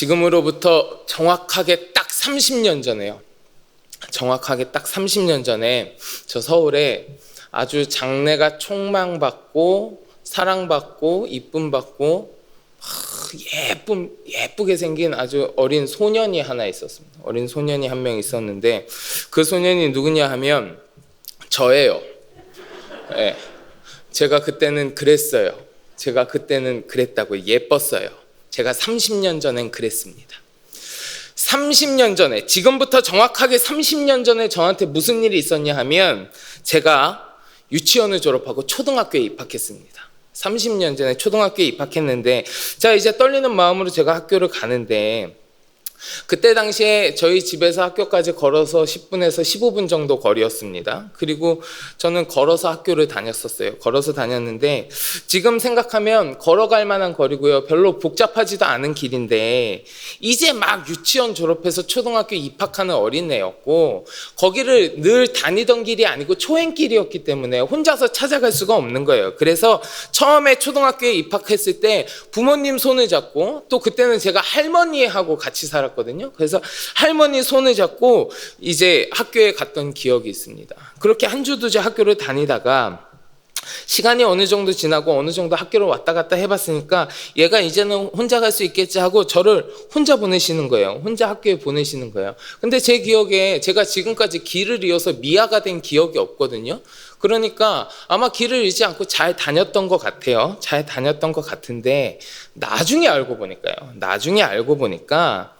지금으로부터 정확하게 딱 30년 전에요. 정확하게 딱 30년 전에 저 서울에 아주 장래가 촉망받고 사랑받고 이쁨받고 예쁘게 생긴 아주 어린 소년이 하나 있었습니다. 어린 소년이 한 명 있었는데 그 소년이 누구냐 하면 저예요. 네. 제가 그때는 그랬어요. 제가 그때는 그랬다고요. 예뻤어요. 제가 30년 전엔 그랬습니다. 30년 전에, 지금부터 정확하게 30년 전에 저한테 무슨 일이 있었냐 하면 제가 유치원을 졸업하고 초등학교에 입학했습니다. 30년 전에 초등학교에 입학했는데 자, 이제 떨리는 마음으로 제가 학교를 가는데 그때 당시에 저희 집에서 학교까지 걸어서 10분에서 15분 정도 거리였습니다. 그리고 저는 걸어서 학교를 다녔었어요. 걸어서 다녔는데 지금 생각하면 걸어갈 만한 거리고요. 별로 복잡하지도 않은 길인데 이제 막 유치원 졸업해서 초등학교 입학하는 어린애였고 거기를 늘 다니던 길이 아니고 초행길이었기 때문에 혼자서 찾아갈 수가 없는 거예요. 그래서 처음에 초등학교에 입학했을 때 부모님 손을 잡고 또 그때는 제가 할머니하고 같이 살았거든요. 그래서 할머니 손을 잡고 이제 학교에 갔던 기억이 있습니다. 그렇게 한 주 두 주 학교를 다니다가 시간이 어느 정도 지나고 어느 정도 학교를 왔다 갔다 해봤으니까 얘가 이제는 혼자 갈 수 있겠지 하고 저를 혼자 보내시는 거예요. 혼자 학교에 보내시는 거예요. 근데 제 기억에 제가 지금까지 길을 잃어서 미아가 된 기억이 없거든요. 그러니까 아마 길을 잃지 않고 잘 다녔던 것 같아요. 잘 다녔던 것 같은데 나중에 알고 보니까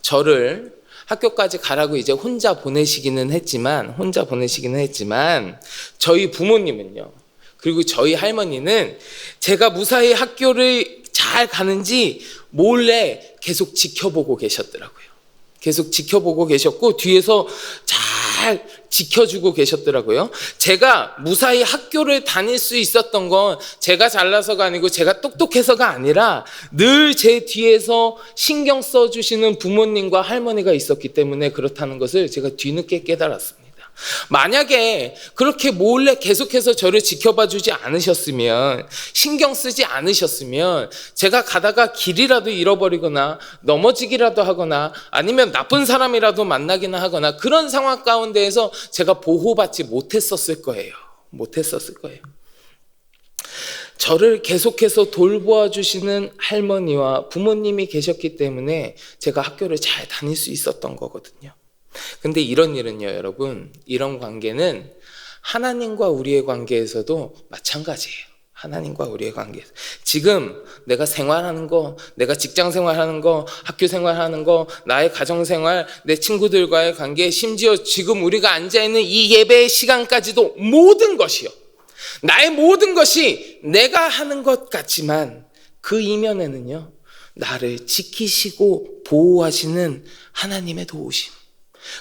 저를 학교까지 가라고 이제 혼자 보내시기는 했지만 저희 부모님은요. 그리고 저희 할머니는 제가 무사히 학교를 잘 가는지 몰래 계속 지켜보고 계셨더라고요. 계속 지켜보고 계셨고 뒤에서 잘 지켜주고 계셨더라고요. 제가 무사히 학교를 다닐 수 있었던 건 제가 잘나서가 아니고 제가 똑똑해서가 아니라 늘 제 뒤에서 신경 써주시는 부모님과 할머니가 있었기 때문에 그렇다는 것을 제가 뒤늦게 깨달았습니다. 만약에 그렇게 몰래 계속해서 저를 지켜봐 주지 않으셨으면 신경 쓰지 않으셨으면 제가 가다가 길이라도 잃어버리거나 넘어지기라도 하거나 아니면 나쁜 사람이라도 만나기나 하거나 그런 상황 가운데에서 제가 보호받지 못했었을 거예요. 저를 계속해서 돌보아 주시는 할머니와 부모님이 계셨기 때문에 제가 학교를 잘 다닐 수 있었던 거거든요. 근데 이런 일은요, 여러분, 이런 관계는 하나님과 우리의 관계에서도 마찬가지예요. 하나님과 우리의 관계에서. 지금 내가 생활하는 거, 내가 직장 생활하는 거, 학교 생활하는 거, 나의 가정 생활, 내 친구들과의 관계, 심지어 지금 우리가 앉아있는 이 예배의 시간까지도 모든 것이요. 나의 모든 것이 내가 하는 것 같지만 그 이면에는요, 나를 지키시고 보호하시는 하나님의 도우심.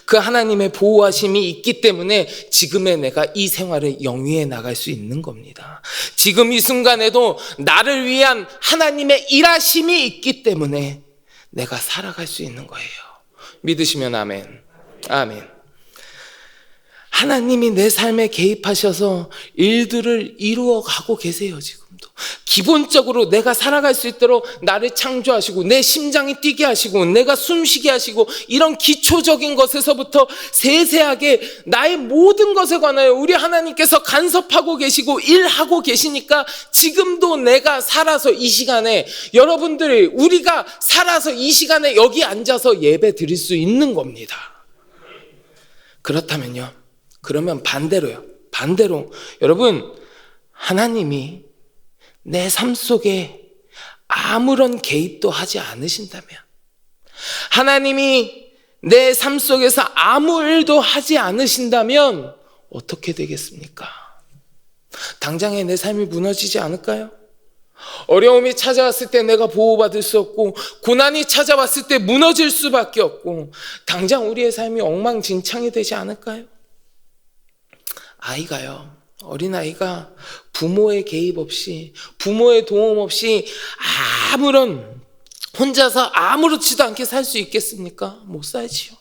그 하나님의 보호하심이 있기 때문에 지금의 내가 이 생활을 영위해 나갈 수 있는 겁니다. 지금 이 순간에도 나를 위한 하나님의 일하심이 있기 때문에 내가 살아갈 수 있는 거예요. 믿으시면 아멘. 아멘. 하나님이 내 삶에 개입하셔서 일들을 이루어 가고 계세요, 지금도. 기본적으로 내가 살아갈 수 있도록 나를 창조하시고 내 심장이 뛰게 하시고 내가 숨쉬게 하시고 이런 기초적인 것에서부터 세세하게 나의 모든 것에 관하여 우리 하나님께서 간섭하고 계시고 일하고 계시니까 지금도 내가 살아서 이 시간에 여러분들이 우리가 살아서 이 시간에 여기 앉아서 예배 드릴 수 있는 겁니다. 그렇다면요. 그러면 반대로 여러분 하나님이 내 삶 속에 아무런 개입도 하지 않으신다면 하나님이 내 삶 속에서 아무 일도 하지 않으신다면 어떻게 되겠습니까? 당장에 내 삶이 무너지지 않을까요? 어려움이 찾아왔을 때 내가 보호받을 수 없고 고난이 찾아왔을 때 무너질 수밖에 없고 당장 우리의 삶이 엉망진창이 되지 않을까요? 어린아이가 부모의 개입 없이 부모의 도움 없이 혼자서 아무렇지도 않게 살 수 있겠습니까? 못 살지요.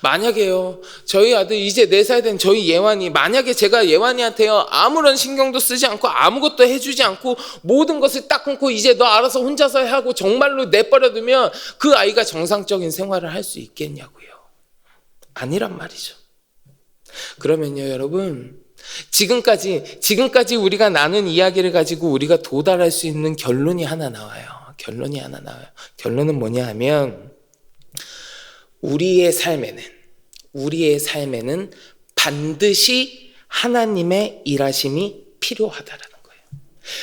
만약에요, 저희 아들 이제 4살 된 저희 예완이, 만약에 제가 예완이한테요 아무런 신경도 쓰지 않고 아무것도 해주지 않고 모든 것을 딱 끊고 이제 너 알아서 혼자서 해 하고 정말로 내버려두면 그 아이가 정상적인 생활을 할 수 있겠냐고요. 아니란 말이죠. 그러면요 여러분, 지금까지 우리가 나눈 이야기를 가지고 우리가 도달할 수 있는 결론이 하나 나와요. 결론은 뭐냐 하면, 우리의 삶에는 반드시 하나님의 일하심이 필요하다라는 거예요.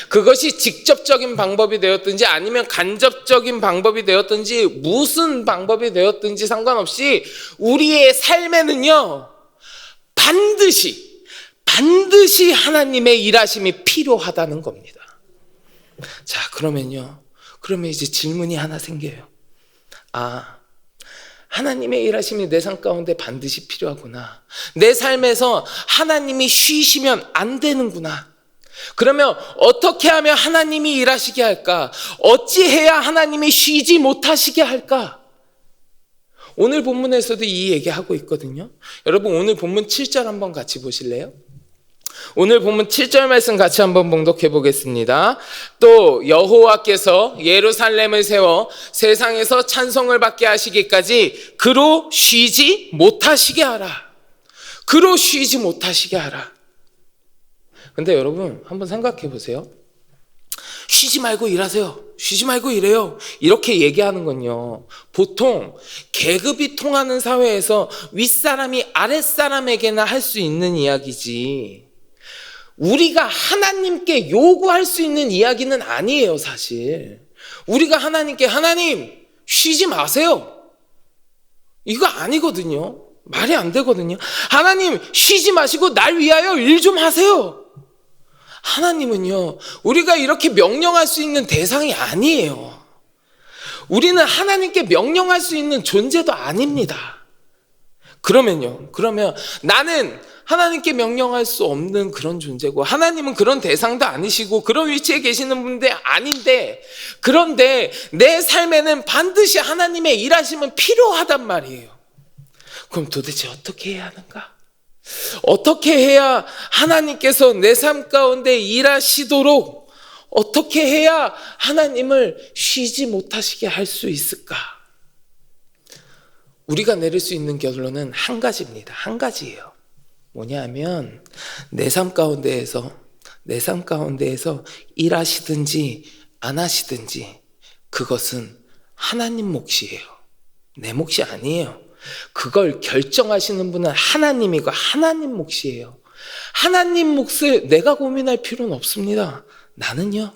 그것이 직접적인 방법이 되었든지 아니면 간접적인 방법이 되었든지 무슨 방법이 되었든지 상관없이 우리의 삶에는요 반드시 하나님의 일하심이 필요하다는 겁니다. 자, 그러면 이제 질문이 하나 생겨요. 하나님의 일하심이 내 삶 가운데 반드시 필요하구나. 내 삶에서 하나님이 쉬시면 안 되는구나. 그러면 어떻게 하면 하나님이 일하시게 할까? 어찌해야 하나님이 쉬지 못하시게 할까? 오늘 본문에서도 이 얘기하고 있거든요. 여러분, 오늘 본문 7절 한번 같이 보실래요? 오늘 본문 7절 말씀 같이 한번 봉독해 보겠습니다. 또 여호와께서 예루살렘을 세워 세상에서 찬송을 받게 하시기까지 그로 쉬지 못하시게 하라. 근데 여러분, 한번 생각해 보세요. 쉬지 말고 일하세요. 쉬지 말고 일해요. 이렇게 얘기하는 건요, 보통 계급이 통하는 사회에서 윗사람이 아랫사람에게나 할 수 있는 이야기지, 우리가 하나님께 요구할 수 있는 이야기는 아니에요. 사실 우리가 하나님께 하나님 쉬지 마세요, 이거 아니거든요. 말이 안 되거든요. 하나님 쉬지 마시고 날 위하여 일 좀 하세요. 하나님은요, 우리가 이렇게 명령할 수 있는 대상이 아니에요. 우리는 하나님께 명령할 수 있는 존재도 아닙니다. 그러면 나는 하나님께 명령할 수 없는 그런 존재고, 하나님은 그런 대상도 아니시고 그런 위치에 계시는 분들 아닌데, 그런데 내 삶에는 반드시 하나님의 일하심은 필요하단 말이에요. 그럼 도대체 어떻게 해야 하는가? 어떻게 해야 하나님께서 내 삶 가운데 일하시도록, 어떻게 해야 하나님을 쉬지 못하시게 할 수 있을까? 우리가 내릴 수 있는 결론은 한 가지입니다. 한 가지예요. 뭐냐 하면, 내 삶 가운데에서 일하시든지 안 하시든지 그것은 하나님 몫이에요. 내 몫이 아니에요. 그걸 결정하시는 분은 하나님이고 하나님 몫이에요. 하나님 몫을 내가 고민할 필요는 없습니다. 나는요,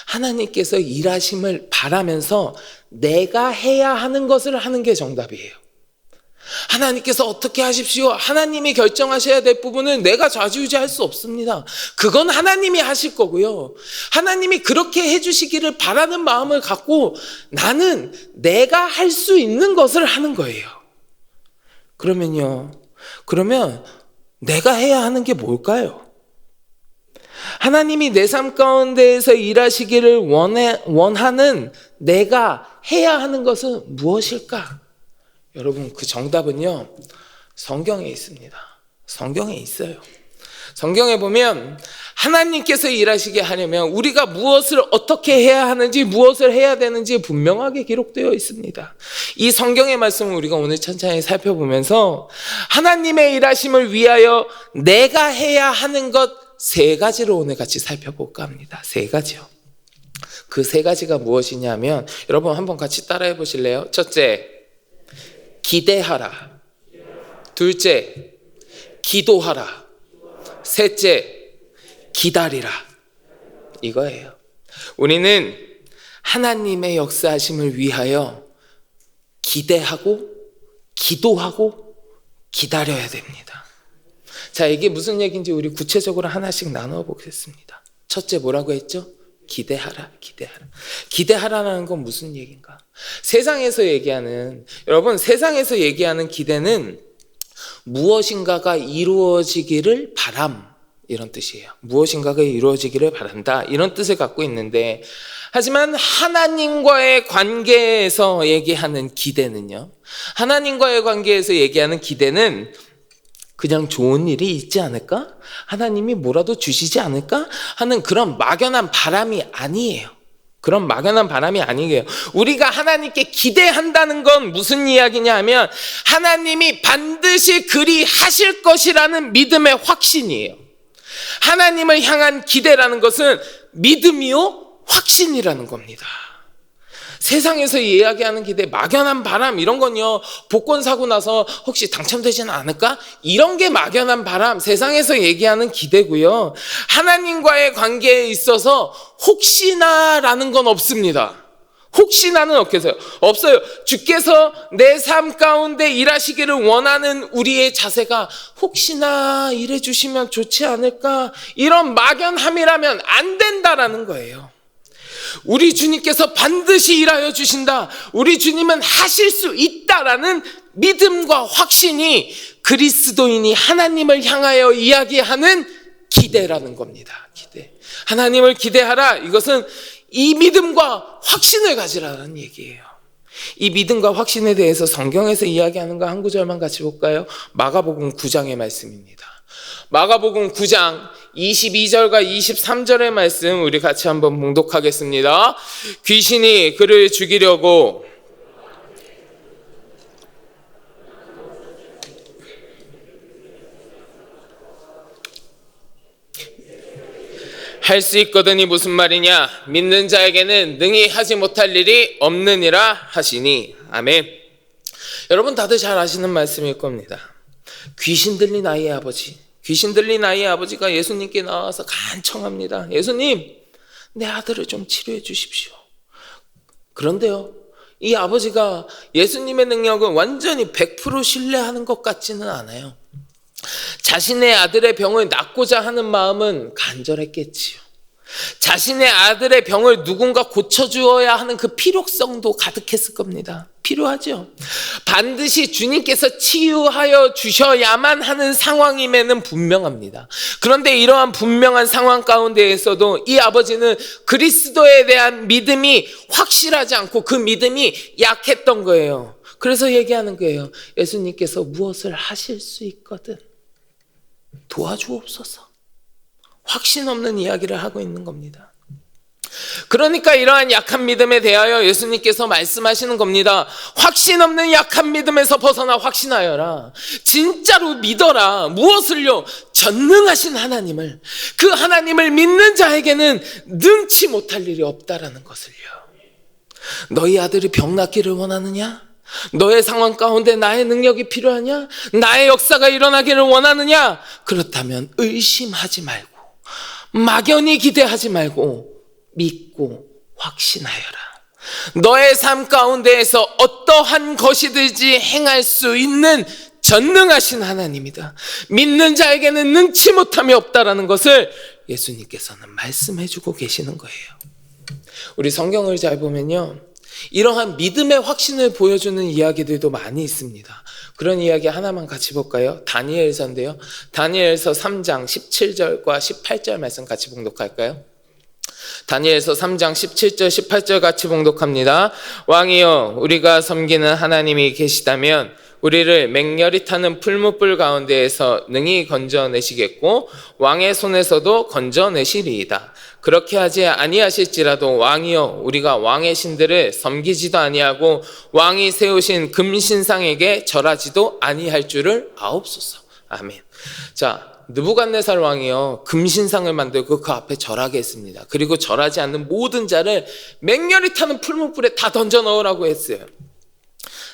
하나님께서 일하심을 바라면서 내가 해야 하는 것을 하는 게 정답이에요. 하나님께서 어떻게 하십시오, 하나님이 결정하셔야 될 부분은 내가 좌지우지할 수 없습니다. 그건 하나님이 하실 거고요, 하나님이 그렇게 해주시기를 바라는 마음을 갖고 나는 내가 할 수 있는 것을 하는 거예요. 그러면 내가 해야 하는 게 뭘까요? 하나님이 내 삶 가운데에서 일하시기를 원하는 내가 해야 하는 것은 무엇일까? 여러분, 그 정답은요, 성경에 있습니다. 성경에 있어요. 성경에 보면 하나님께서 일하시게 하려면 우리가 무엇을 어떻게 해야 하는지, 무엇을 해야 되는지 분명하게 기록되어 있습니다. 이 성경의 말씀을 우리가 오늘 천천히 살펴보면서 하나님의 일하심을 위하여 내가 해야 하는 것 3가지를 오늘 같이 살펴볼까 합니다. 3가지요. 그 3가지가 무엇이냐면, 여러분 한번 같이 따라해 보실래요? 첫째, 기대하라. 둘째, 기도하라. 셋째, 기다리라. 이거예요. 우리는 하나님의 역사하심을 위하여 기대하고 기도하고 기다려야 됩니다. 자, 이게 무슨 얘기인지 우리 구체적으로 하나씩 나누어 보겠습니다. 첫째, 뭐라고 했죠? 기대하라. 기대하라는 건 무슨 얘기인가? 세상에서 얘기하는 기대는 무엇인가가 이루어지기를 바람, 이런 뜻이에요. 무엇인가가 이루어지기를 바란다, 이런 뜻을 갖고 있는데, 하지만 하나님과의 관계에서 얘기하는 기대는요, 하나님과의 관계에서 얘기하는 기대는 그냥 좋은 일이 있지 않을까? 하나님이 뭐라도 주시지 않을까? 하는 그런 막연한 바람이 아니에요. 그런 막연한 바람이 아니에요. 우리가 하나님께 기대한다는 건 무슨 이야기냐 하면 하나님이 반드시 그리 하실 것이라는 믿음의 확신이에요. 하나님을 향한 기대라는 것은 믿음이요, 확신이라는 겁니다. 세상에서 이야기하는 기대, 막연한 바람 이런 건요, 복권 사고 나서 혹시 당첨되지는 않을까? 이런 게 막연한 바람, 세상에서 얘기하는 기대고요. 하나님과의 관계에 있어서 혹시나라는 건 없습니다. 혹시나는 없어요. 주께서 내 삶 가운데 일하시기를 원하는 우리의 자세가 혹시나 일해 주시면 좋지 않을까? 이런 막연함이라면 안 된다라는 거예요. 우리 주님께서 반드시 일하여 주신다. 우리 주님은 하실 수 있다라는 믿음과 확신이 그리스도인이 하나님을 향하여 이야기하는 기대라는 겁니다. 기대. 하나님을 기대하라. 이것은 이 믿음과 확신을 가지라는 얘기예요. 이 믿음과 확신에 대해서 성경에서 이야기하는 거 한 구절만 같이 볼까요? 마가복음 9장의 말씀입니다. 마가복음 9장 22절과 23절의 말씀 우리 같이 한번 봉독하겠습니다. 귀신이 그를 죽이려고 할 수 있거든이 무슨 말이냐? 믿는 자에게는 능히 하지 못할 일이 없느니라 하시니. 아멘. 여러분 다들 잘 아시는 말씀일 겁니다. 귀신 들린 아이의 아버지. 귀신 들린 아이의 아버지가 예수님께 나와서 간청합니다. 예수님, 내 아들을 좀 치료해 주십시오. 그런데요, 이 아버지가 예수님의 능력을 완전히 100% 신뢰하는 것 같지는 않아요. 자신의 아들의 병을 낫고자 하는 마음은 간절했겠지요. 자신의 아들의 병을 누군가 고쳐주어야 하는 그 필요성도 가득했을 겁니다. 필요하죠. 반드시 주님께서 치유하여 주셔야만 하는 상황임에는 분명합니다. 그런데 이러한 분명한 상황 가운데에서도 이 아버지는 그리스도에 대한 믿음이 확실하지 않고 그 믿음이 약했던 거예요. 그래서 얘기하는 거예요. 예수님께서 무엇을 하실 수 있거든 도와주옵소서. 확신 없는 이야기를 하고 있는 겁니다. 그러니까 이러한 약한 믿음에 대하여 예수님께서 말씀하시는 겁니다. 확신 없는 약한 믿음에서 벗어나 확신하여라. 진짜로 믿어라. 무엇을요? 전능하신 하나님을. 그 하나님을 믿는 자에게는 능치 못할 일이 없다라는 것을요. 너희 아들이 병 낫기를 원하느냐? 너의 상황 가운데 나의 능력이 필요하냐? 나의 역사가 일어나기를 원하느냐? 그렇다면 의심하지 말고 막연히 기대하지 말고 믿고 확신하여라. 너의 삶 가운데에서 어떠한 것이든지 행할 수 있는 전능하신 하나님이다. 믿는 자에게는 능치 못함이 없다라는 것을 예수님께서는 말씀해주고 계시는 거예요. 우리 성경을 잘 보면요, 이러한 믿음의 확신을 보여주는 이야기들도 많이 있습니다. 그런 이야기 하나만 같이 볼까요? 다니엘서인데요. 다니엘서 3장 17절과 18절 말씀 같이 봉독할까요? 다니엘서 3장 17절 18절 같이 봉독합니다. 왕이여, 우리가 섬기는 하나님이 계시다면 우리를 맹렬히 타는 풀무불 가운데에서 능히 건져내시겠고 왕의 손에서도 건져내시리이다. 그렇게 하지 아니하실지라도 왕이여, 우리가 왕의 신들을 섬기지도 아니하고 왕이 세우신 금신상에게 절하지도 아니할 줄을 아옵소서. 아멘. 자, 느부갓네살 왕이요, 금신상을 만들고 그 앞에 절하게 했습니다. 그리고 절하지 않는 모든 자를 맹렬히 타는 풀무불에 다 던져 넣으라고 했어요.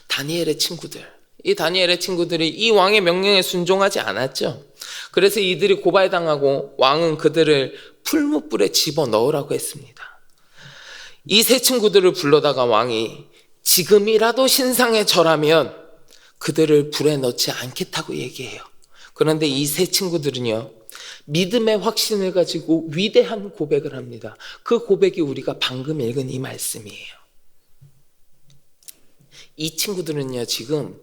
다니엘의 친구들, 이 다니엘의 친구들이 이 왕의 명령에 순종하지 않았죠. 그래서 이들이 고발당하고 왕은 그들을 풀무불에 집어넣으라고 했습니다. 이 세 친구들을 불러다가 왕이 지금이라도 신상에 절하면 그들을 불에 넣지 않겠다고 얘기해요. 그런데 이 세 친구들은요, 믿음의 확신을 가지고 위대한 고백을 합니다. 그 고백이 우리가 방금 읽은 이 말씀이에요. 이 친구들은요, 지금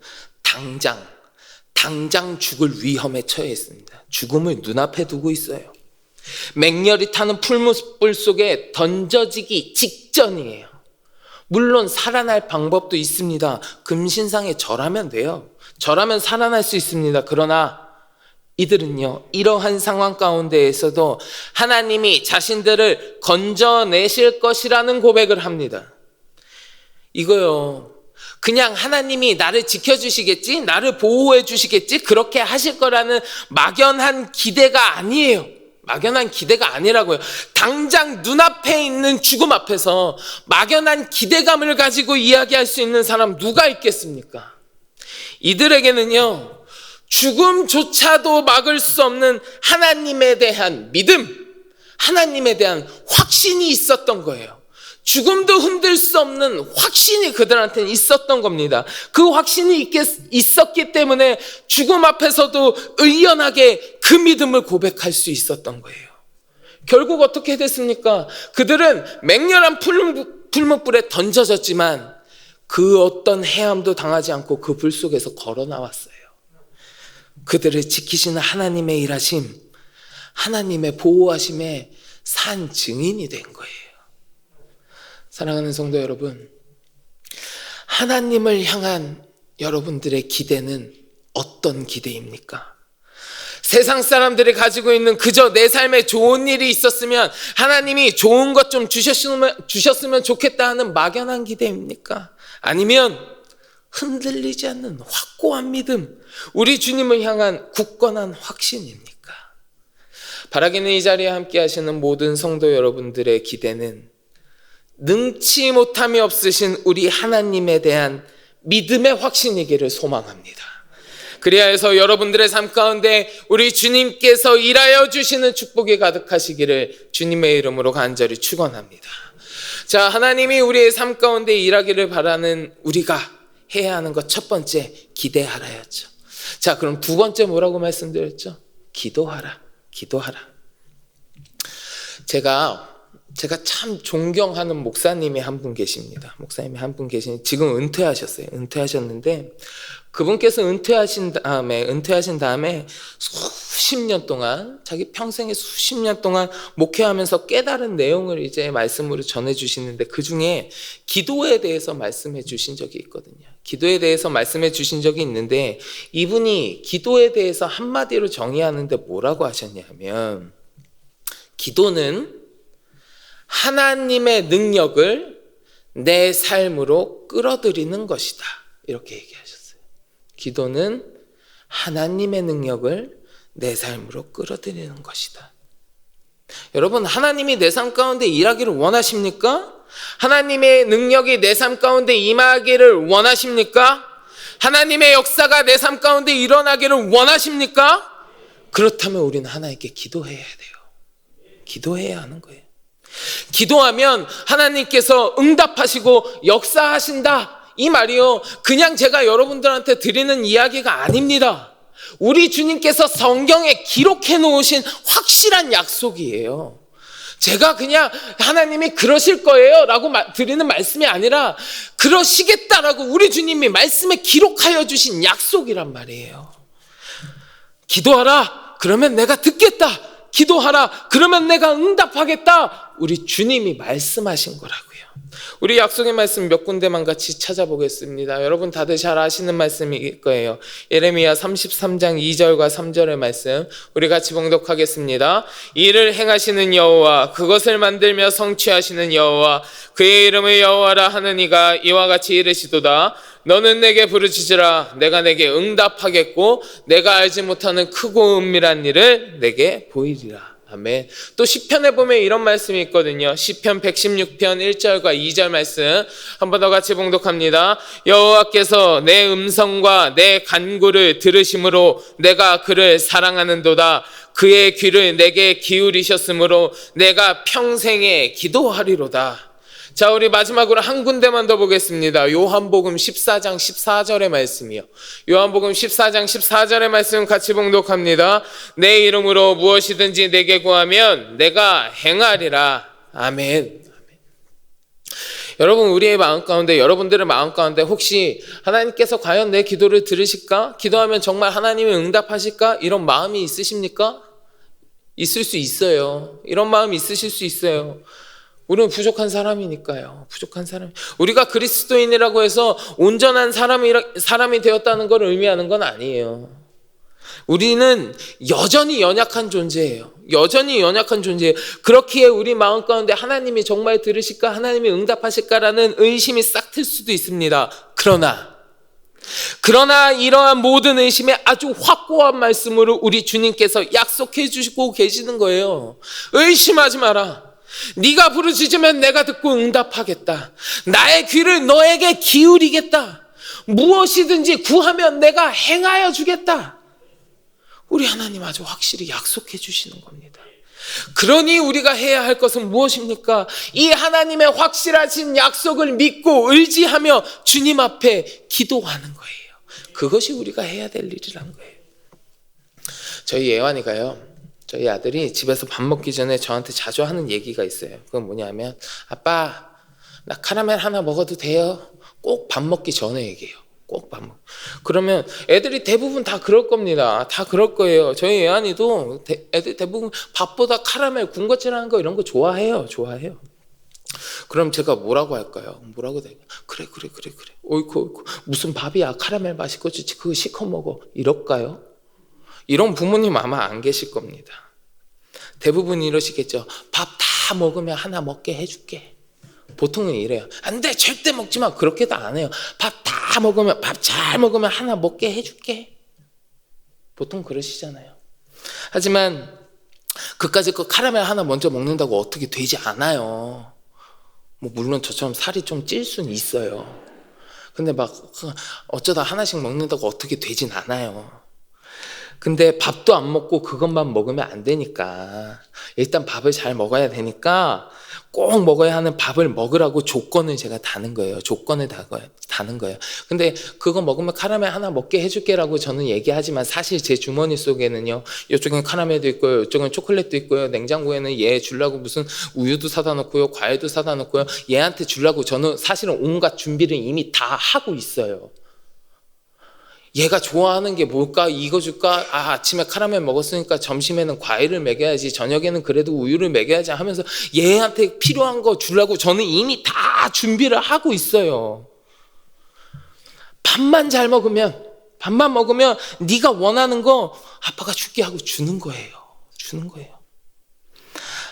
당장 죽을 위험에 처해 있습니다. 죽음을 눈앞에 두고 있어요. 맹렬히 타는 풀무불 속에 던져지기 직전이에요. 물론 살아날 방법도 있습니다. 금신상에 절하면 돼요. 절하면 살아날 수 있습니다. 그러나 이들은요, 이러한 상황 가운데에서도 하나님이 자신들을 건져내실 것이라는 고백을 합니다. 이거요, 그냥 하나님이 나를 지켜주시겠지, 나를 보호해 주시겠지, 그렇게 하실 거라는 막연한 기대가 아니에요. 막연한 기대가 아니라고요. 당장 눈앞에 있는 죽음 앞에서 막연한 기대감을 가지고 이야기할 수 있는 사람 누가 있겠습니까? 이들에게는요, 죽음조차도 막을 수 없는 하나님에 대한 믿음, 하나님에 대한 확신이 있었던 거예요. 죽음도 흔들 수 없는 확신이 그들한테는 있었던 겁니다. 그 확신이 있었기 때문에 죽음 앞에서도 의연하게 그 믿음을 고백할 수 있었던 거예요. 결국 어떻게 됐습니까? 그들은 맹렬한 풀무불에 던져졌지만 그 어떤 해함도 당하지 않고 그 불 속에서 걸어 나왔어요. 그들을 지키시는 하나님의 일하심, 하나님의 보호하심에 산 증인이 된 거예요. 사랑하는 성도 여러분, 하나님을 향한 여러분들의 기대는 어떤 기대입니까? 세상 사람들이 가지고 있는 그저 내 삶에 좋은 일이 있었으면 하나님이 좋은 것 좀 주셨으면 좋겠다 하는 막연한 기대입니까? 아니면 흔들리지 않는 확고한 믿음, 우리 주님을 향한 굳건한 확신입니까? 바라기는 이 자리에 함께 하시는 모든 성도 여러분들의 기대는 능치 못함이 없으신 우리 하나님에 대한 믿음의 확신이기를 소망합니다. 그리하여 해서 여러분들의 삶 가운데 우리 주님께서 일하여 주시는 축복이 가득하시기를 주님의 이름으로 간절히 축원합니다. 자, 하나님이 우리의 삶 가운데 일하기를 바라는 우리가 해야 하는 것 첫 번째, 기대하라였죠. 자, 그럼 두 번째 뭐라고 말씀드렸죠? 기도하라. 제가 참 존경하는 목사님이 한 분 계십니다. 목사님이 한 분 계시니 지금 은퇴하셨는데 그분께서 은퇴하신 다음에 수십 년 동안, 자기 평생에 수십 년 동안 목회하면서 깨달은 내용을 이제 말씀으로 전해 주시는데 그 중에 기도에 대해서 말씀해 주신 적이 있거든요. 기도에 대해서 말씀해 주신 적이 있는데 이분이 기도에 대해서 한마디로 정의하는데 뭐라고 하셨냐면, 기도는 하나님의 능력을 내 삶으로 끌어들이는 것이다, 이렇게 얘기하셨어요. 기도는 하나님의 능력을 내 삶으로 끌어들이는 것이다. 여러분, 하나님이 내 삶 가운데 일하기를 원하십니까? 하나님의 능력이 내 삶 가운데 임하기를 원하십니까? 하나님의 역사가 내 삶 가운데 일어나기를 원하십니까? 그렇다면 우리는 하나님께 기도해야 돼요. 기도해야 하는 거예요. 기도하면 하나님께서 응답하시고 역사하신다, 이 말이요, 그냥 제가 여러분들한테 드리는 이야기가 아닙니다. 우리 주님께서 성경에 기록해 놓으신 확실한 약속이에요. 제가 그냥 하나님이 그러실 거예요 라고 드리는 말씀이 아니라 그러시겠다라고 우리 주님이 말씀에 기록하여 주신 약속이란 말이에요. 기도하라, 그러면 내가 듣겠다. 기도하라, 그러면 내가 응답하겠다. 우리 주님이 말씀하신 거라고요. 우리 약속의 말씀 몇 군데만 같이 찾아보겠습니다. 여러분 다들 잘 아시는 말씀일 거예요. 예레미야 33장 2절과 3절의 말씀 우리 같이 봉독하겠습니다. 이를 행하시는 여호와, 그것을 만들며 성취하시는 여호와, 그의 이름을 여호와라 하는 이가 이와 같이 이르시도다. 너는 내게 부르짖으라, 내가 내게 응답하겠고 내가 알지 못하는 크고 은밀한 일을 내게 보이리라. 아멘. 또 시편에 보면 이런 말씀이 있거든요. 시편 116편 1절과 2절 말씀 한 번 더 같이 봉독합니다. 여호와께서 내 음성과 내 간구를 들으심으로 내가 그를 사랑하는도다. 그의 귀를 내게 기울이셨으므로 내가 평생에 기도하리로다. 자, 우리 마지막으로 한 군데만 더 보겠습니다. 요한복음 14장 14절의 말씀이요. 요한복음 14장 14절의 말씀 같이 봉독합니다. 내 이름으로 무엇이든지 내게 구하면 내가 행하리라. 아멘. 여러분, 우리의 마음 가운데, 여러분들의 마음 가운데 혹시 하나님께서 과연 내 기도를 들으실까? 기도하면 정말 하나님이 응답하실까? 이런 마음이 있으십니까? 있을 수 있어요. 이런 마음 있으실 수 있어요. 우리는 부족한 사람이니까요. 부족한 사람. 우리가 그리스도인이라고 해서 온전한 사람이 되었다는 걸 의미하는 건 아니에요. 우리는 여전히 연약한 존재예요. 여전히 연약한 존재예요. 그렇기에 우리 마음 가운데 하나님이 정말 들으실까? 하나님이 응답하실까라는 의심이 싹 틀 수도 있습니다. 그러나 이러한 모든 의심에 아주 확고한 말씀으로 우리 주님께서 약속해 주시고 계시는 거예요. 의심하지 마라. 네가 부르짖으면 내가 듣고 응답하겠다. 나의 귀를 너에게 기울이겠다. 무엇이든지 구하면 내가 행하여 주겠다. 우리 하나님 아주 확실히 약속해 주시는 겁니다. 그러니 우리가 해야 할 것은 무엇입니까? 이 하나님의 확실하신 약속을 믿고 의지하며 주님 앞에 기도하는 거예요. 그것이 우리가 해야 될 일이란 거예요. 저희 예완이가요, 저희 아들이 집에서 밥 먹기 전에 저한테 자주 하는 얘기가 있어요. 그건 뭐냐면, 아빠, 나 카라멜 하나 먹어도 돼요? 꼭 밥 먹기 전에 얘기해요. 꼭 밥 먹. 그러면 애들이 대부분 다 그럴 겁니다. 다 그럴 거예요. 저희 예안이도 애들 대부분 밥보다 카라멜 군것질하는 거 이런 거 좋아해요. 그럼 제가 뭐라고 할까요? 뭐라고 될까요? 그래. 어이쿠 무슨 밥이야? 카라멜 맛있겠지. 그거 시커 먹어. 이럴까요? 이런 부모님 아마 안 계실 겁니다. 대부분 이러시겠죠. 밥 다 먹으면 하나 먹게 해줄게. 보통은 이래요. 안 돼, 절대 먹지 마. 그렇게도 안 해요. 밥 잘 먹으면 하나 먹게 해줄게. 보통 그러시잖아요. 하지만 그까짓 거 카라멜 하나 먼저 먹는다고 어떻게 되지 않아요. 뭐 물론 저처럼 살이 좀 찔 수는 있어요. 근데 막 어쩌다 하나씩 먹는다고 어떻게 되진 않아요. 근데 밥도 안 먹고 그것만 먹으면 안 되니까 일단 밥을 잘 먹어야 되니까 꼭 먹어야 하는 밥을 먹으라고 조건을 제가 다는 거예요. 근데 그거 먹으면 카라멜 하나 먹게 해줄게라고 저는 얘기하지만 사실 제 주머니 속에는요, 이쪽엔 카라멜도 있고요, 이쪽엔 초콜릿도 있고요, 냉장고에는 얘 주려고 무슨 우유도 사다 놓고요, 과일도 사다 놓고요, 얘한테 주려고 저는 사실은 온갖 준비를 이미 다 하고 있어요. 얘가 좋아하는 게 뭘까? 이거 줄까? 아침에 카라멜 먹었으니까 점심에는 과일을 먹여야지, 저녁에는 그래도 우유를 먹여야지 하면서 얘한테 필요한 거 주려고 저는 이미 다 준비를 하고 있어요. 밥만 먹으면 네가 원하는 거 아빠가 줄게 하고 주는 거예요.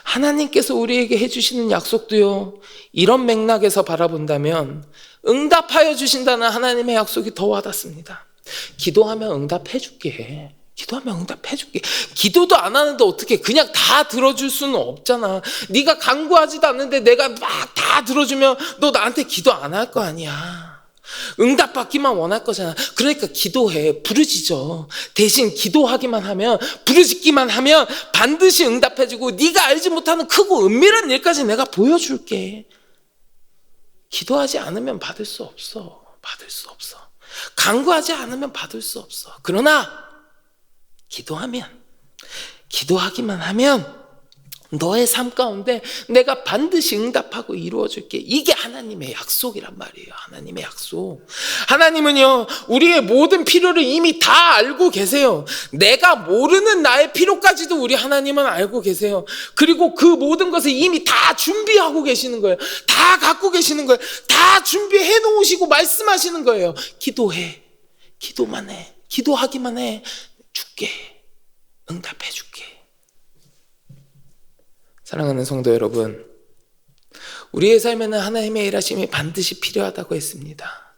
하나님께서 우리에게 해주시는 약속도요, 이런 맥락에서 바라본다면 응답하여 주신다는 하나님의 약속이 더 와닿습니다. 기도하면 응답해줄게. 기도도 안 하는데 어떻게 그냥 다 들어줄 수는 없잖아. 네가 간구하지도 않는데 내가 막 다 들어주면 너 나한테 기도 안 할 거 아니야. 응답받기만 원할 거잖아. 그러니까 기도해. 부르짖어. 대신 기도하기만 하면, 부르짖기만 하면 반드시 응답해주고 네가 알지 못하는 크고 은밀한 일까지 내가 보여줄게. 기도하지 않으면 받을 수 없어. 간구하지 않으면 받을 수 없어. 그러나 기도하기만 하면 너의 삶 가운데 내가 반드시 응답하고 이루어줄게. 이게 하나님의 약속이란 말이에요. 하나님의 약속. 하나님은요, 우리의 모든 필요를 이미 다 알고 계세요. 내가 모르는 나의 필요까지도 우리 하나님은 알고 계세요. 그리고 그 모든 것을 이미 다 준비하고 계시는 거예요. 다 갖고 계시는 거예요. 다 준비해 놓으시고 말씀하시는 거예요. 기도하기만 해. 줄게. 응답해 줄게. 사랑하는 성도 여러분, 우리의 삶에는 하나님의 일하심이 반드시 필요하다고 했습니다.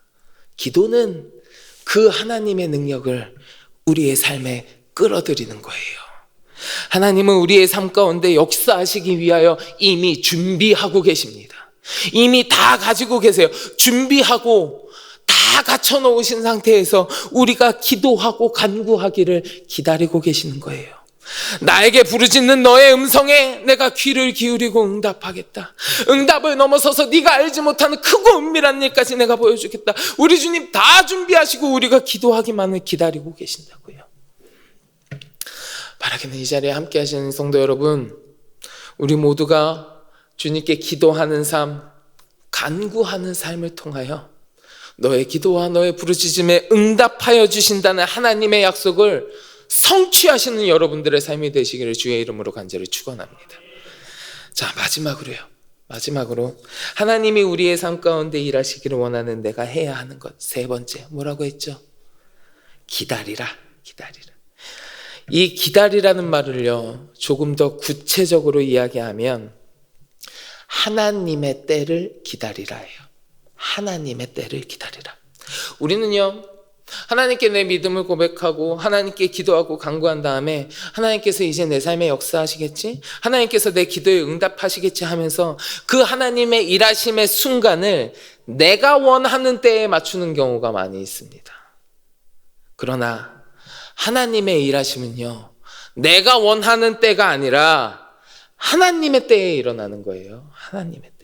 기도는 그 하나님의 능력을 우리의 삶에 끌어들이는 거예요. 하나님은 우리의 삶 가운데 역사하시기 위하여 이미 준비하고 계십니다. 이미 다 가지고 계세요. 준비하고 다 갖춰 놓으신 상태에서 우리가 기도하고 간구하기를 기다리고 계시는 거예요. 나에게 부르짖는 너의 음성에 내가 귀를 기울이고 응답하겠다. 응답을 넘어서서 네가 알지 못하는 크고 은밀한 일까지 내가 보여주겠다. 우리 주님 다 준비하시고 우리가 기도하기만을 기다리고 계신다고요. 바라기는 이 자리에 함께 하시는 성도 여러분, 우리 모두가 주님께 기도하는 삶, 간구하는 삶을 통하여 너의 기도와 너의 부르짖음에 응답하여 주신다는 하나님의 약속을 성취하시는 여러분들의 삶이 되시기를 주의 이름으로 간절히 축원합니다. 자, 마지막으로 하나님이 우리의 삶 가운데 일하시기를 원하는 내가 해야 하는 것, 세 번째 뭐라고 했죠? 기다리라. 이 기다리라는 말을요, 조금 더 구체적으로 이야기하면 하나님의 때를 기다리라예요. 하나님의 때를 기다리라. 우리는요, 하나님께 내 믿음을 고백하고 하나님께 기도하고 간구한 다음에 하나님께서 이제 내 삶에 역사하시겠지? 하나님께서 내 기도에 응답하시겠지 하면서 그 하나님의 일하심의 순간을 내가 원하는 때에 맞추는 경우가 많이 있습니다. 그러나 하나님의 일하심은요, 내가 원하는 때가 아니라 하나님의 때에 일어나는 거예요. 하나님의 때.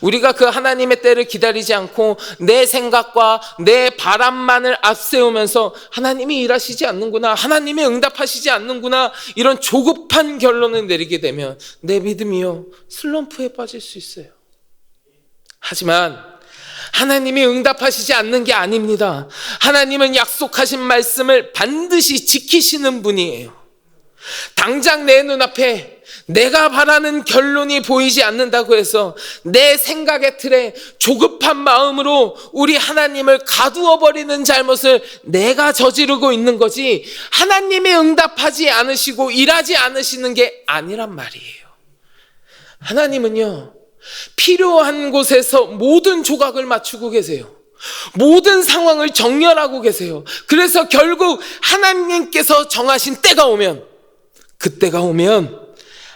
우리가 그 하나님의 때를 기다리지 않고 내 생각과 내 바람만을 앞세우면서 하나님이 일하시지 않는구나, 하나님이 응답하시지 않는구나, 이런 조급한 결론을 내리게 되면 내 믿음이요, 슬럼프에 빠질 수 있어요. 하지만 하나님이 응답하시지 않는 게 아닙니다. 하나님은 약속하신 말씀을 반드시 지키시는 분이에요. 당장 내 눈앞에 내가 바라는 결론이 보이지 않는다고 해서 내 생각의 틀에 조급한 마음으로 우리 하나님을 가두어 버리는 잘못을 내가 저지르고 있는 거지, 하나님이 응답하지 않으시고 일하지 않으시는 게 아니란 말이에요. 하나님은요, 필요한 곳에서 모든 조각을 맞추고 계세요. 모든 상황을 정렬하고 계세요. 그래서 결국 하나님께서 정하신 때가 오면, 그때가 오면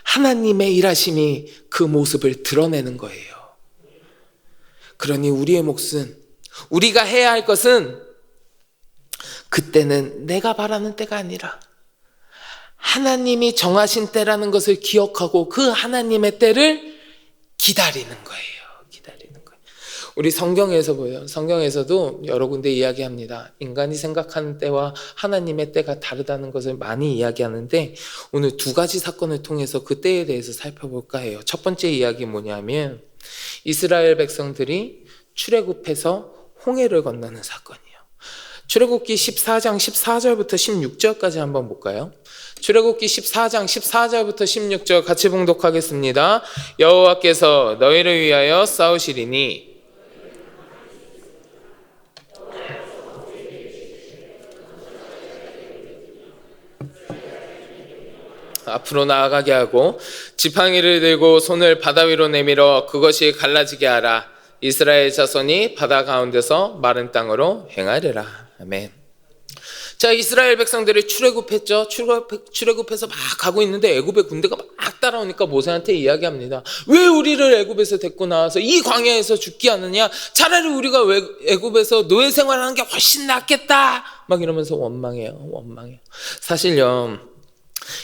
하나님의 일하심이 그 모습을 드러내는 거예요. 그러니 우리의 몫은, 우리가 해야 할 것은 그때는 내가 바라는 때가 아니라 하나님이 정하신 때라는 것을 기억하고 그 하나님의 때를 기다리는 거예요. 우리 성경에서 보여요. 성경에서도 여러 군데 이야기합니다. 인간이 생각하는 때와 하나님의 때가 다르다는 것을 많이 이야기하는데, 오늘 두 가지 사건을 통해서 그 때에 대해서 살펴볼까 해요. 첫 번째 이야기 뭐냐면 이스라엘 백성들이 출애굽해서 홍해를 건너는 사건이에요. 출애굽기 14장 14절부터 16절까지 한번 볼까요? 출애굽기 14장 14절부터 16절 같이 봉독하겠습니다. 여호와께서 너희를 위하여 싸우시리니 앞으로 나아가게 하고 지팡이를 들고 손을 바다 위로 내밀어 그것이 갈라지게 하라. 이스라엘 자손이 바다 가운데서 마른 땅으로 행하리라. 아멘. 자, 이스라엘 백성들이 출애굽했죠. 출애굽해서 막 가고 있는데 애굽의 군대가 막 따라오니까 모세한테 이야기합니다. 왜 우리를 애굽에서 데리고 나와서 이 광야에서 죽게 하느냐? 차라리 우리가 애굽에서 노예 생활하는 게 훨씬 낫겠다. 막 이러면서 원망해요. 사실요,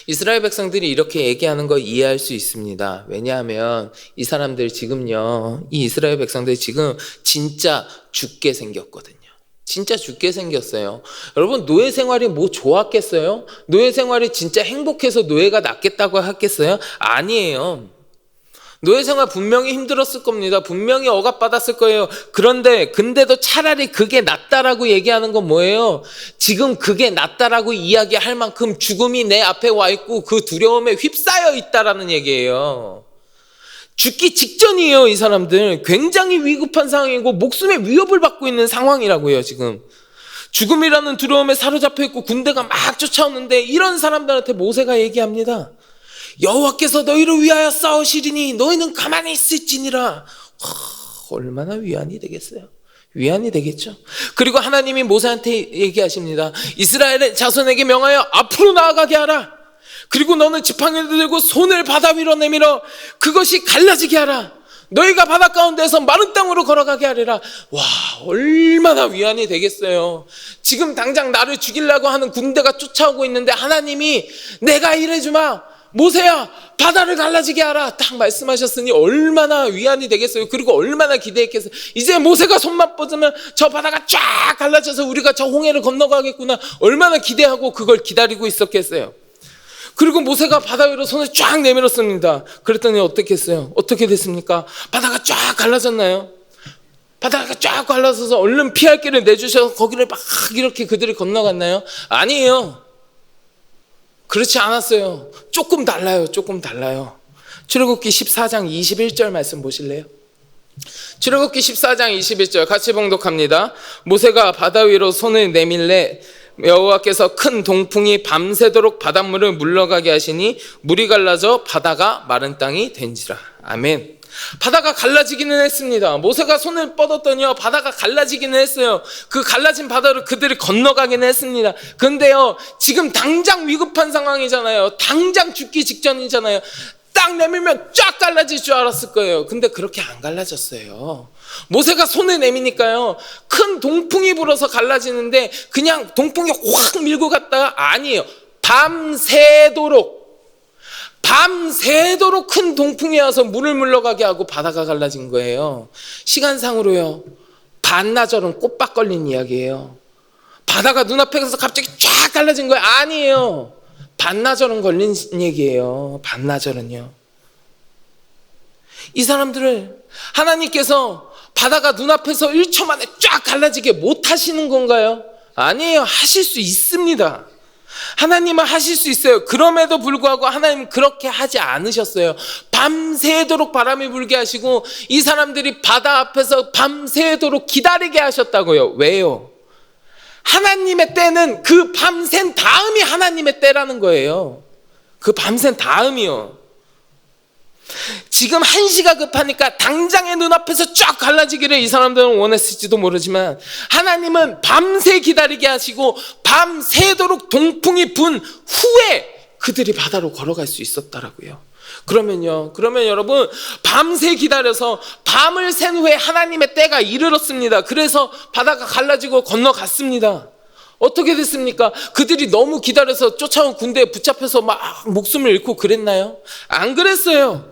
이스라엘 백성들이 이렇게 얘기하는 거 이해할 수 있습니다. 왜냐하면 이 사람들 지금요, 이 이스라엘 백성들 지금 진짜 죽게 생겼거든요. 진짜 죽게 생겼어요. 여러분, 노예 생활이 뭐 좋았겠어요? 노예 생활이 진짜 행복해서 노예가 낫겠다고 하겠어요? 아니에요. 노예 생활 분명히 힘들었을 겁니다. 분명히 억압받았을 거예요. 근데도 차라리 그게 낫다라고 얘기하는 건 뭐예요? 지금 그게 낫다라고 이야기할 만큼 죽음이 내 앞에 와 있고 그 두려움에 휩싸여 있다라는 얘기예요. 죽기 직전이에요. 이 사람들 굉장히 위급한 상황이고 목숨의 위협을 받고 있는 상황이라고요. 지금 죽음이라는 두려움에 사로잡혀 있고 군대가 막 쫓아오는데, 이런 사람들한테 모세가 얘기합니다. 여호와께서 너희를 위하여 싸우시리니 너희는 가만히 있을지니라. 얼마나 위안이 되겠어요. 위안이 되겠죠. 그리고 하나님이 모세한테 얘기하십니다. 이스라엘의 자손에게 명하여 앞으로 나아가게 하라. 그리고 너는 지팡이를 들고 손을 바다 위로 내밀어 그것이 갈라지게 하라. 너희가 바다 가운데서 마른 땅으로 걸어가게 하리라. 와, 얼마나 위안이 되겠어요. 지금 당장 나를 죽이려고 하는 군대가 쫓아오고 있는데 하나님이 내가 이래주마, 모세야 바다를 갈라지게 하라 딱 말씀하셨으니 얼마나 위안이 되겠어요. 그리고 얼마나 기대했겠어요. 이제 모세가 손만 뻗으면 저 바다가 쫙 갈라져서 우리가 저 홍해를 건너가겠구나, 얼마나 기대하고 그걸 기다리고 있었겠어요. 그리고 모세가 바다 위로 손을 쫙 내밀었습니다. 그랬더니 어떻게 했어요? 어떻게 됐습니까? 바다가 쫙 갈라졌나요? 바다가 쫙 갈라져서 얼른 피할 길을 내주셔서 거기를 막 이렇게 그들이 건너갔나요? 아니에요. 그렇지 않았어요. 조금 달라요. 조금 달라요. 출애굽기 14장 21절 말씀 보실래요? 출애굽기 14장 21절 같이 봉독합니다. 모세가 바다 위로 손을 내밀래 여호와께서 큰 동풍이 밤새도록 바닷물을 물러가게 하시니 물이 갈라져 바다가 마른 땅이 된지라. 아멘. 바다가 갈라지기는 했습니다. 모세가 손을 뻗었더니요, 바다가 갈라지기는 했어요. 그 갈라진 바다를 그들이 건너가기는 했습니다. 근데요, 지금 당장 위급한 상황이잖아요. 당장 죽기 직전이잖아요. 딱 내밀면 쫙 갈라질 줄 알았을 거예요. 근데 그렇게 안 갈라졌어요. 모세가 손을 내미니까요, 큰 동풍이 불어서 갈라지는데 그냥 동풍이 확 밀고 갔다가 아니에요. 밤새도록 큰 동풍이 와서 물을 물러가게 하고 바다가 갈라진 거예요. 시간상으로요, 반나절은 꼬박 걸린 이야기예요. 바다가 눈앞에서 갑자기 쫙 갈라진 거예요. 아니에요. 반나절은 걸린 얘기예요. 반나절은요. 이 사람들을 하나님께서 바다가 눈앞에서 1초 만에 쫙 갈라지게 못 하시는 건가요? 아니에요. 하실 수 있습니다. 하나님은 하실 수 있어요. 그럼에도 불구하고 하나님은 그렇게 하지 않으셨어요. 밤새도록 바람이 불게 하시고 이 사람들이 바다 앞에서 밤새도록 기다리게 하셨다고요. 왜요? 하나님의 때는 그 밤샌 다음이 하나님의 때라는 거예요. 그 밤샌 다음이요. 지금 한시가 급하니까 당장의 눈앞에서 쫙 갈라지기를 이 사람들은 원했을지도 모르지만 하나님은 밤새 기다리게 하시고 밤새도록 동풍이 분 후에 그들이 바다로 걸어갈 수 있었다라고요. 그러면 여러분, 밤새 기다려서 밤을 샌 후에 하나님의 때가 이르렀습니다. 그래서 바다가 갈라지고 건너갔습니다. 어떻게 됐습니까? 그들이 너무 기다려서 쫓아온 군대에 붙잡혀서 막 목숨을 잃고 그랬나요? 안 그랬어요.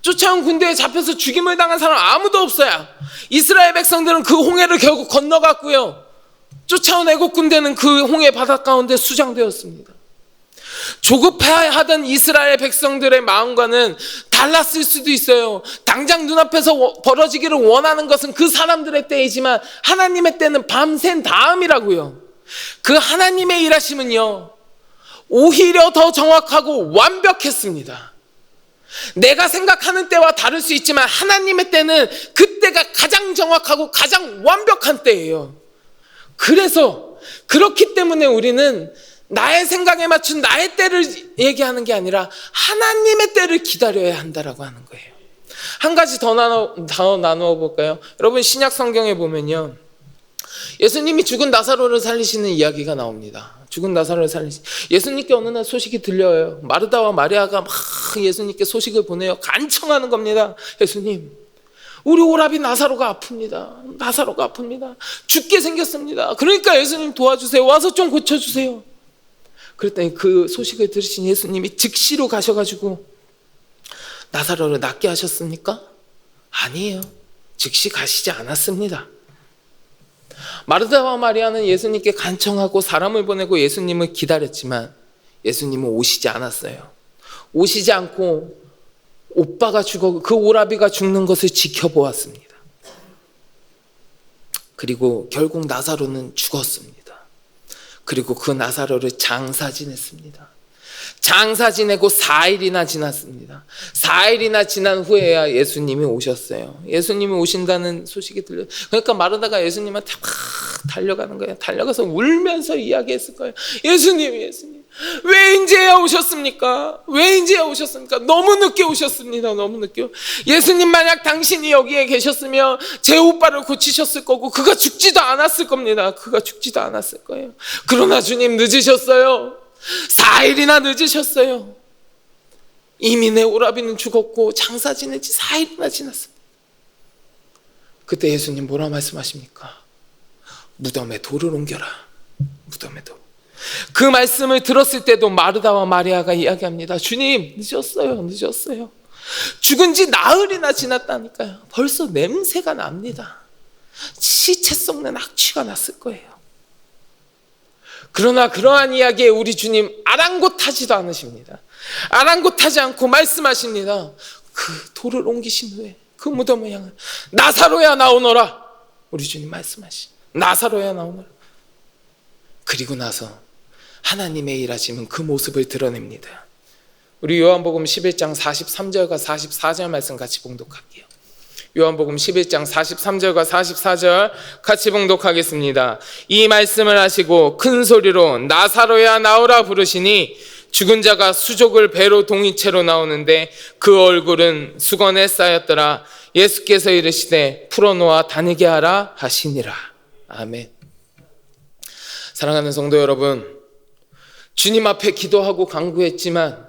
쫓아온 군대에 잡혀서 죽임을 당한 사람 아무도 없어요. 이스라엘 백성들은 그 홍해를 결국 건너갔고요. 쫓아온 애국 군대는 그 홍해 바다 가운데 수장되었습니다. 조급해하던 이스라엘 백성들의 마음과는 달랐을 수도 있어요. 당장 눈앞에서 벌어지기를 원하는 것은 그 사람들의 때이지만 하나님의 때는 밤샌 다음이라고요. 그 하나님의 일하심은요, 오히려 더 정확하고 완벽했습니다. 내가 생각하는 때와 다를 수 있지만 하나님의 때는 그때가 가장 정확하고 가장 완벽한 때예요. 그래서 그렇기 때문에 우리는 나의 생각에 맞춘 나의 때를 얘기하는 게 아니라 하나님의 때를 기다려야 한다라고 하는 거예요. 한 가지 더 나누어 볼까요? 여러분, 신약 성경에 보면요, 예수님이 죽은 나사로를 살리시는 이야기가 나옵니다. 죽은 나사로를 예수님께 어느 날 소식이 들려요. 마르다와 마리아가 막 예수님께 소식을 보내요. 간청하는 겁니다. 예수님, 우리 오라비 나사로가 아픕니다. 죽게 생겼습니다. 그러니까 예수님 도와주세요. 와서 좀 고쳐주세요. 그랬더니 그 소식을 들으신 예수님이 즉시로 가셔가지고 나사로를 낫게 하셨습니까? 아니에요. 즉시 가시지 않았습니다. 마르다와 마리아는 예수님께 간청하고 사람을 보내고 예수님을 기다렸지만 예수님은 오시지 않았어요. 오시지 않고 오빠가 죽어 그 오라비가 죽는 것을 지켜보았습니다. 그리고 결국 나사로는 죽었습니다. 그리고 그 나사로를 장사 지냈습니다. 장사 지내고 4일이나 지났습니다. 4일이나 지난 후에야 예수님이 오셨어요. 예수님이 오신다는 소식이 들려요. 그러니까 마르다가 예수님한테 막 달려가는 거예요. 달려가서 울면서 이야기했을 거예요. 예수님, 왜 이제야 오셨습니까? 너무 늦게 오셨습니다. 너무 늦게. 예수님, 만약 당신이 여기에 계셨으면 제 오빠를 고치셨을 거고 그가 죽지도 않았을 겁니다. 그가 죽지도 않았을 거예요. 그러나 주님, 늦으셨어요. 4일이나 늦으셨어요. 이미 내 오라비는 죽었고 장사 지낸 지 4일이나 지났습니다. 그때 예수님 뭐라 말씀하십니까? 무덤에 돌을 옮겨라. 무덤에 돌. 그 말씀을 들었을 때도 마르다와 마리아가 이야기합니다. 주님, 늦었어요. 죽은 지 나흘이나 지났다니까요. 벌써 냄새가 납니다. 시체 썩는 악취가 났을 거예요. 그러나 그러한 이야기에 우리 주님 아랑곳하지도 않으십니다. 아랑곳하지 않고 말씀하십니다. 그 돌을 옮기신 후에 그 무덤을 향해 나사로야 나오너라. 우리 주님 말씀하시. 나사로야 나오너라. 그리고 나서 하나님의 일하심은 그 모습을 드러냅니다. 우리 요한복음 11장 43절과 44절 말씀 같이 봉독할게요. 요한복음 11장 43절과 44절 같이 봉독하겠습니다. 이 말씀을 하시고 큰 소리로 나사로야 나오라 부르시니 죽은 자가 수족을 배로 동이채로 나오는데 그 얼굴은 수건에 쌓였더라. 예수께서 이르시되 풀어놓아 다니게 하라 하시니라. 아멘. 사랑하는 성도 여러분, 주님 앞에 기도하고 간구했지만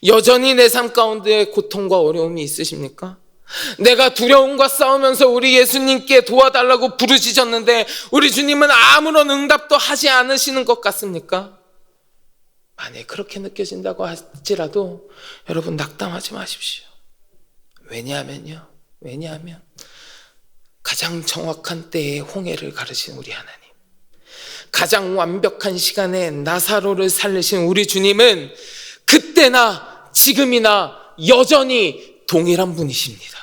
여전히 내 삶 가운데 고통과 어려움이 있으십니까? 내가 두려움과 싸우면서 우리 예수님께 도와달라고 부르짖었는데 우리 주님은 아무런 응답도 하지 않으시는 것 같습니까? 만약 그렇게 느껴진다고 할지라도 여러분 낙담하지 마십시오. 왜냐하면 가장 정확한 때에 홍해를 가르신 우리 하나님, 가장 완벽한 시간에 나사로를 살리신 우리 주님은 그때나 지금이나 여전히 동일한 분이십니다.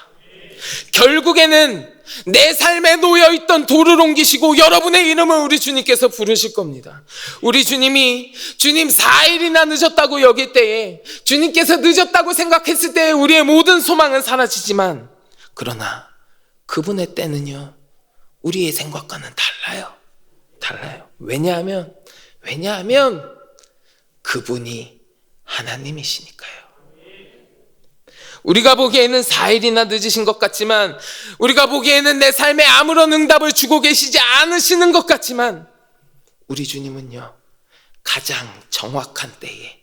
결국에는 내 삶에 놓여있던 돌을 옮기시고 여러분의 이름을 우리 주님께서 부르실 겁니다. 우리 주님이 주님 4일이나 늦었다고 여길 때에, 주님께서 늦었다고 생각했을 때에 우리의 모든 소망은 사라지지만, 그러나 그분의 때는요 우리의 생각과는 달라요. 왜냐하면 그분이 하나님이시니까요. 우리가 보기에는 4일이나 늦으신 것 같지만, 우리가 보기에는 내 삶에 아무런 응답을 주고 계시지 않으시는 것 같지만, 우리 주님은요 가장 정확한 때에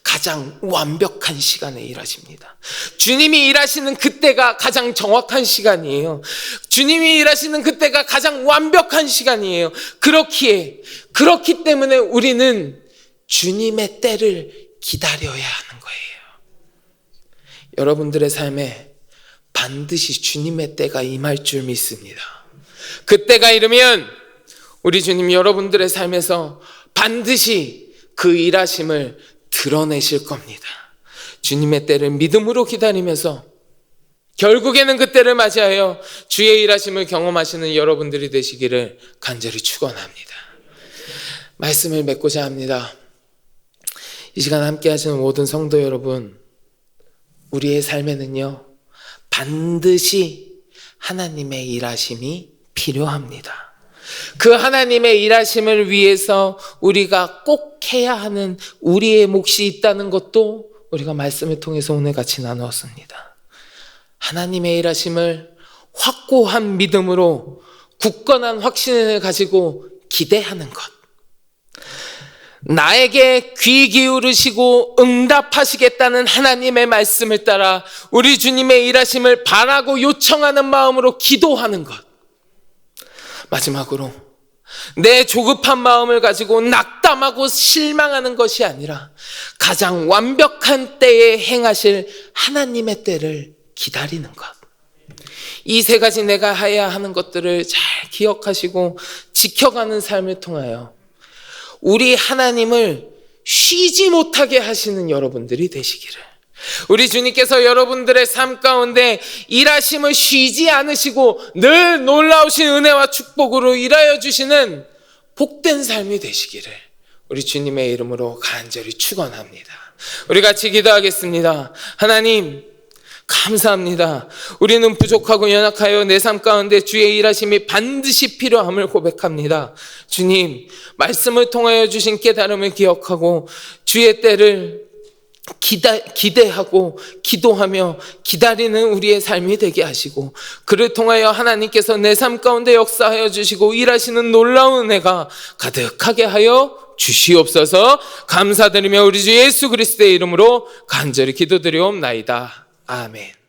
가장 완벽한 시간에 일하십니다. 주님이 일하시는 그때가 가장 정확한 시간이에요. 주님이 일하시는 그때가 가장 완벽한 시간이에요. 그렇기 때문에 우리는 주님의 때를 기다려야 하는 거예요. 여러분들의 삶에 반드시 주님의 때가 임할 줄 믿습니다. 그 때가 이르면 우리 주님 여러분들의 삶에서 반드시 그 일하심을 드러내실 겁니다. 주님의 때를 믿음으로 기다리면서 결국에는 그 때를 맞이하여 주의 일하심을 경험하시는 여러분들이 되시기를 간절히 축원합니다. 말씀을 맺고자 합니다. 이 시간 함께 하시는 모든 성도 여러분, 우리의 삶에는요 반드시 하나님의 일하심이 필요합니다. 그 하나님의 일하심을 위해서 우리가 꼭 해야 하는 우리의 몫이 있다는 것도 우리가 말씀을 통해서 오늘 같이 나누었습니다. 하나님의 일하심을 확고한 믿음으로 굳건한 확신을 가지고 기대하는 것, 나에게 귀 기울이시고 응답하시겠다는 하나님의 말씀을 따라 우리 주님의 일하심을 바라고 요청하는 마음으로 기도하는 것, 마지막으로 내 조급한 마음을 가지고 낙담하고 실망하는 것이 아니라 가장 완벽한 때에 행하실 하나님의 때를 기다리는 것, 이 세 가지 내가 해야 하는 것들을 잘 기억하시고 지켜가는 삶을 통하여 우리 하나님을 쉬지 못하게 하시는 여러분들이 되시기를, 우리 주님께서 여러분들의 삶 가운데 일하심을 쉬지 않으시고 늘 놀라우신 은혜와 축복으로 일하여 주시는 복된 삶이 되시기를 우리 주님의 이름으로 간절히 축원합니다. 우리 같이 기도하겠습니다. 하나님 감사합니다. 우리는 부족하고 연약하여 내 삶 가운데 주의 일하심이 반드시 필요함을 고백합니다. 주님, 말씀을 통하여 주신 깨달음을 기억하고 주의 때를 기대하고 기도하며 기다리는 우리의 삶이 되게 하시고, 그를 통하여 하나님께서 내 삶 가운데 역사하여 주시고 일하시는 놀라운 은혜가 가득하게 하여 주시옵소서. 감사드리며 우리 주 예수 그리스도의 이름으로 간절히 기도드리옵나이다. 아멘.